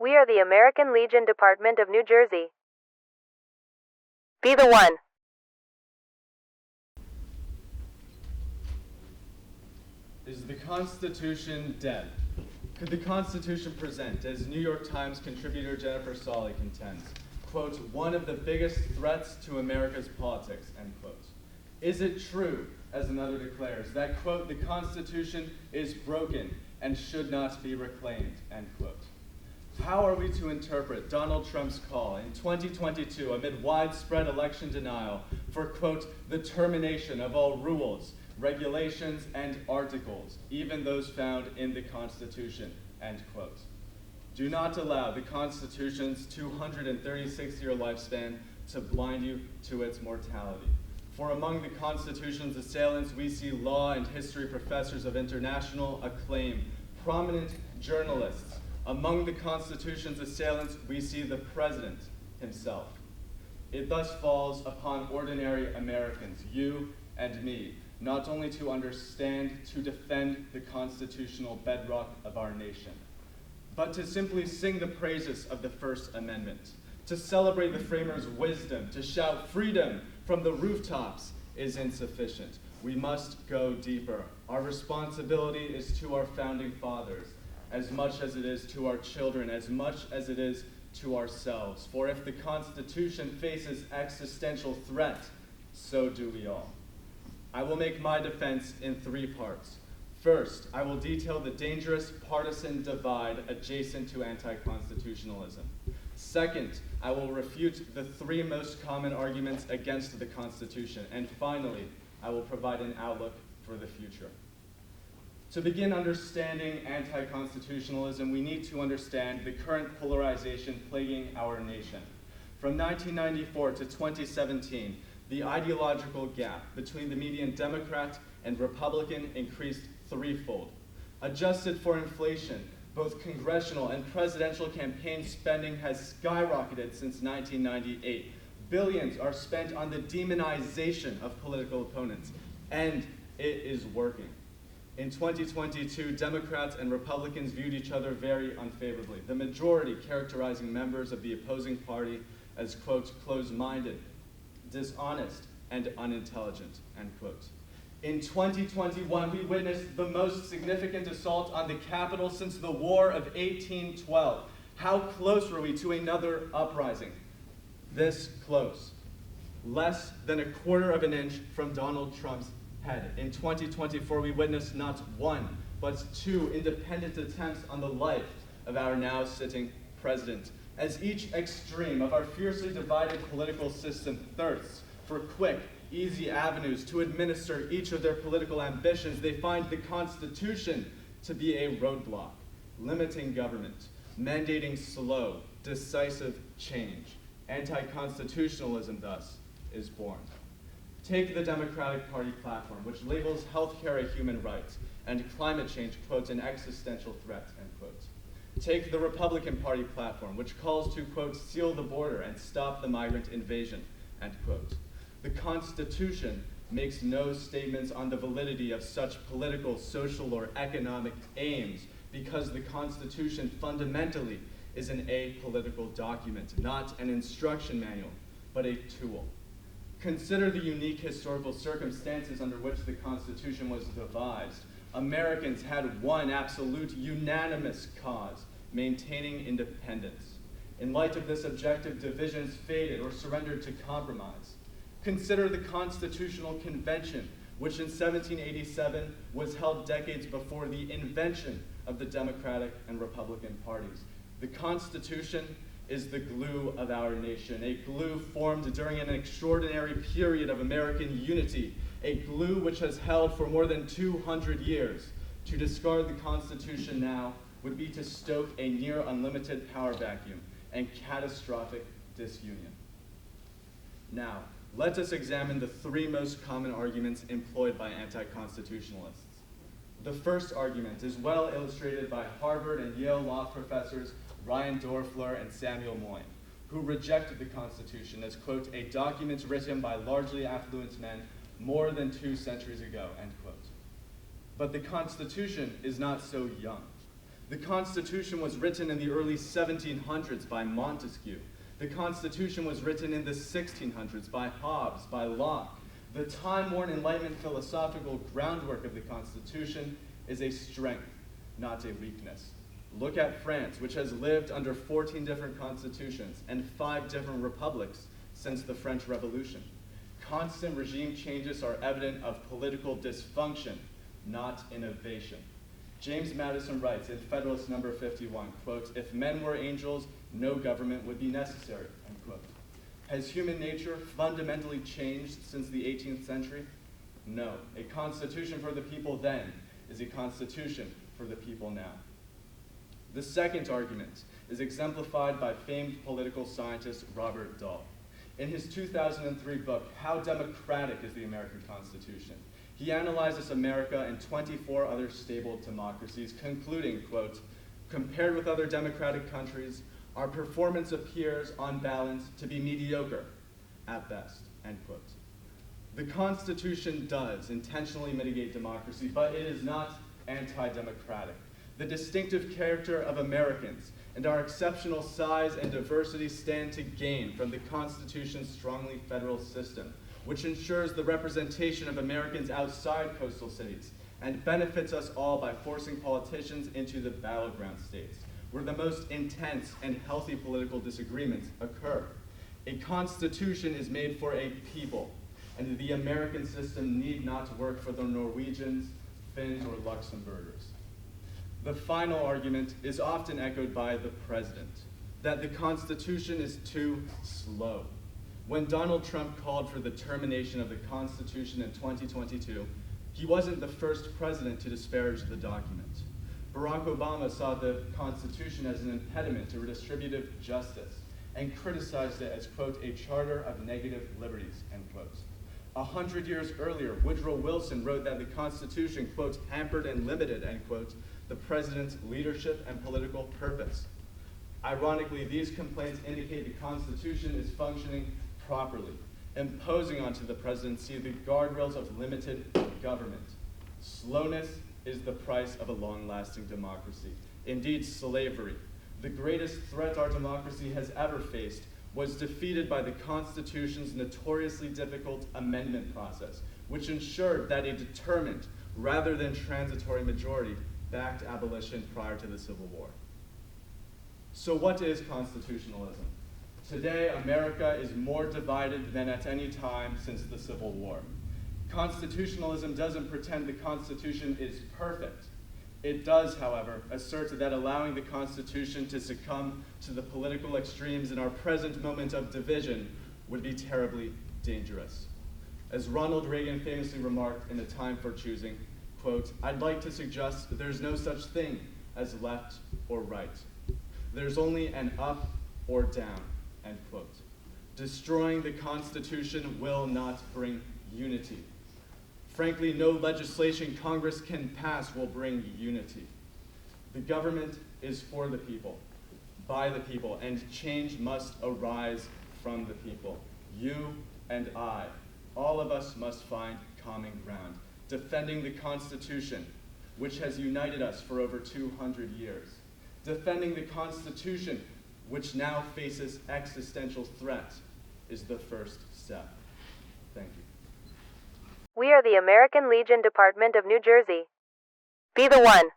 We are the American Legion Department of New Jersey. Be the one. Is the Constitution dead? Could the Constitution present, as New York Times contributor Jennifer Solly contends, quote, one of the biggest threats to America's politics, end quote? Is it true, as another declares, that, quote, the Constitution is broken and should not be reclaimed, end quote? How are we to interpret Donald Trump's call in 2022 amid widespread election denial for, quote, the termination of all rules, regulations, and articles, even those found in the Constitution, end quote? Do not allow the Constitution's 236-year lifespan to blind you to its mortality. For among the Constitution's assailants, we see law and history professors of international acclaim, prominent journalists. Among the Constitution's assailants, we see the President himself. It thus falls upon ordinary Americans, you and me, not only to understand, to defend the constitutional bedrock of our nation, but to simply sing the praises of the First Amendment, to celebrate the framers' wisdom, to shout freedom from the rooftops is insufficient. We must go deeper. Our responsibility is to our founding fathers, as much as it is to our children, as much as it is to ourselves. For if the Constitution faces existential threat, so do we all. I will make my defense in 3 parts. First, I will detail the dangerous partisan divide adjacent to anti-constitutionalism. Second, I will refute the 3 most common arguments against the Constitution. And finally, I will provide an outlook for the future. To begin understanding anti-constitutionalism, we need to understand the current polarization plaguing our nation. From 1994 to 2017, the ideological gap between the median Democrat and Republican increased 3-fold. Adjusted for inflation, both congressional and presidential campaign spending has skyrocketed since 1998. Billions are spent on the demonization of political opponents, and it is working. In 2022, Democrats and Republicans viewed each other very unfavorably, the majority characterizing members of the opposing party as, quote, closed-minded, dishonest, and unintelligent, end quote. In 2021, we witnessed the most significant assault on the Capitol since the War of 1812. How close were we to another uprising? This close. Less than 1/4 of an inch from Donald Trump's head. In 2024, we witnessed not 1, but 2 independent attempts on the life of our now sitting president. As each extreme of our fiercely divided political system thirsts for quick, easy avenues to administer each of their political ambitions, they find the Constitution to be a roadblock, limiting government, mandating slow, decisive change. Anti-constitutionalism, thus, is born. Take the Democratic Party platform, which labels healthcare a human right and climate change, quote, an existential threat, end quote. Take the Republican Party platform, which calls to, quote, seal the border and stop the migrant invasion, end quote. The Constitution makes no statements on the validity of such political, social, or economic aims because the Constitution fundamentally is an apolitical document, not an instruction manual, but a tool. Consider the unique historical circumstances under which the Constitution was devised. Americans had one absolute unanimous cause, maintaining independence. In light of this objective, divisions faded or surrendered to compromise. Consider the Constitutional Convention, which in 1787 was held decades before the invention of the Democratic and Republican parties. The Constitution is the glue of our nation, a glue formed during an extraordinary period of American unity, a glue which has held for more than 200 years. To discard the Constitution now would be to stoke a near unlimited power vacuum and catastrophic disunion. Now, let us examine the 3 most common arguments employed by anti-constitutionalists. The first argument is well illustrated by Harvard and Yale law professors Ryan Dorfler and Samuel Moyn, who rejected the Constitution as, quote, a document written by largely affluent men more than 2 centuries ago, end quote. But the Constitution is not so young. The Constitution was written in the early 1700s by Montesquieu. The Constitution was written in the 1600s by Hobbes, by Locke. The time-worn Enlightenment philosophical groundwork of the Constitution is a strength, not a weakness. Look at France, which has lived under 14 different constitutions and 5 different republics since the French Revolution. Constant regime changes are evident of political dysfunction, not innovation. James Madison writes in Federalist Number 51, quote, "If men were angels, no government would be necessary," end quote. Has human nature fundamentally changed since the 18th century? No. A constitution for the people then is a constitution for the people now. The second argument is exemplified by famed political scientist Robert Dahl. In his 2003 book, How Democratic is the American Constitution? He analyzes America and 24 other stable democracies, concluding, quote, "Compared with other democratic countries, our performance appears, on balance, to be mediocre, at best," end quote. The Constitution does intentionally mitigate democracy, but it is not anti-democratic. The distinctive character of Americans and our exceptional size and diversity stand to gain from the Constitution's strongly federal system, which ensures the representation of Americans outside coastal cities and benefits us all by forcing politicians into the battleground states, where the most intense and healthy political disagreements occur. A constitution is made for a people, and the American system need not work for the Norwegians, Finns, or Luxembourgers. The final argument is often echoed by the president, that the Constitution is too slow. When Donald Trump called for the termination of the Constitution in 2022, he wasn't the first president to disparage the document. Barack Obama saw the Constitution as an impediment to redistributive justice and criticized it as, quote, "a charter of negative liberties," end quote. 100 years earlier, Woodrow Wilson wrote that the Constitution, quote, "hampered and limited," end quote, the president's leadership and political purpose. Ironically, these complaints indicate the Constitution is functioning properly, imposing onto the presidency the guardrails of limited government. Slowness is the price of a long-lasting democracy. Indeed, slavery, the greatest threat our democracy has ever faced, was defeated by the Constitution's notoriously difficult amendment process, which ensured that a determined, rather than transitory majority, backed abolition prior to the Civil War. So what is constitutionalism? Today, America is more divided than at any time since the Civil War. Constitutionalism doesn't pretend the Constitution is perfect. It does, however, assert that allowing the Constitution to succumb to the political extremes in our present moment of division would be terribly dangerous. As Ronald Reagan famously remarked in A Time for Choosing, quote, "I'd like to suggest there's no such thing as left or right. There's only an up or down," end quote. Destroying the Constitution will not bring unity. Frankly, no legislation Congress can pass will bring unity. The government is for the people, by the people, and change must arise from the people. You and I, all of us must find common ground, defending the Constitution, which has united us for over 200 years. Defending the Constitution, which now faces existential threat, is the first step. Thank you. We are the American Legion Department of New Jersey. Be the one.